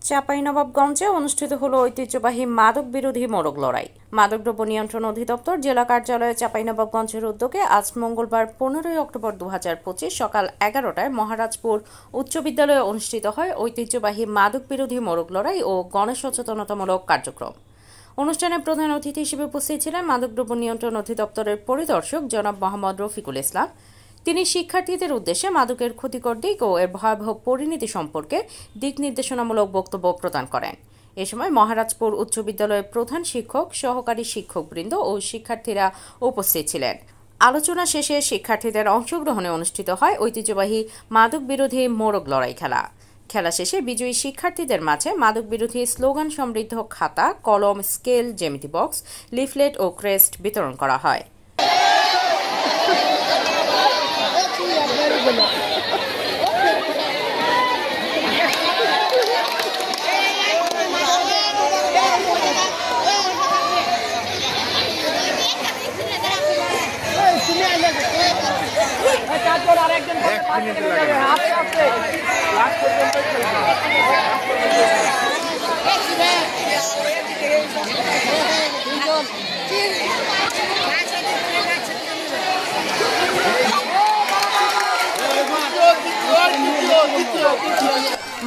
চাঁপাইনবাবগঞ্জে অনুষ্ঠিত হলো ঐতিহ্যবাহী মাদক বিরোধী মোরগ লড়াই। মাদকদ্রব্য নিয়ন্ত্রণ অধিদপ্তর জেলা কার্যালয়ে চাঁপাইনবাবগঞ্জের উদ্যোগে আজ মঙ্গলবার 15 অক্টোবর 2025 সকাল 11টায় মহারাজপুর উচ্চ বিদ্যালয়ে অনুষ্ঠিত হয় ঐতিহ্যবাহী মাদক বিরোধী মোরগ লড়াই ও গণসচেতনতামূলক কার্যক্রম। অনুষ্ঠানে প্রধান অতিথি হিসেবে উপস্থিত ছিলেন মাদকদ্রব্য নিয়ন্ত্রণ অধিদপ্তরের পরিদর্শক জনাব মোহাম্মদ রফিকুল ইসলাম। তিনি শিক্ষার্থীদের উদ্দেশ্যে মাদকের ক্ষতিকর দিক ও এর ভয়াবহ পরিণতি সম্পর্কে দিক নির্দেশনামূলক বক্তব্য প্রদান করেন। এ সময় মহারাজপুর উচ্চ বিদ্যালয়ের প্রধান শিক্ষক, সহকারী শিক্ষকবৃন্দ ও শিক্ষার্থীরা উপস্থিত ছিলেন। আলোচনা শেষে শিক্ষার্থীদের অংশগ্রহণে অনুষ্ঠিত হয় ঐতিহ্যবাহী মাদক বিরোধী মোরগ লড়াই খেলা। খেলা শেষে বিজয়ী শিক্ষার্থীদের মাঝে মাদক বিরোধী স্লোগান সমৃদ্ধ খাতা, কলম, স্কেল, জ্যামিতি বক্স, লিফলেট ও ক্রেস্ট বিতরণ করা হয়।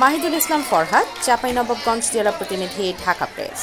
মাহিদুল ইসলাম ফরহাদ, চাঁপাইনবাবগঞ্জ জেলা প্রতিনিধি, ঢাকা প্রেস।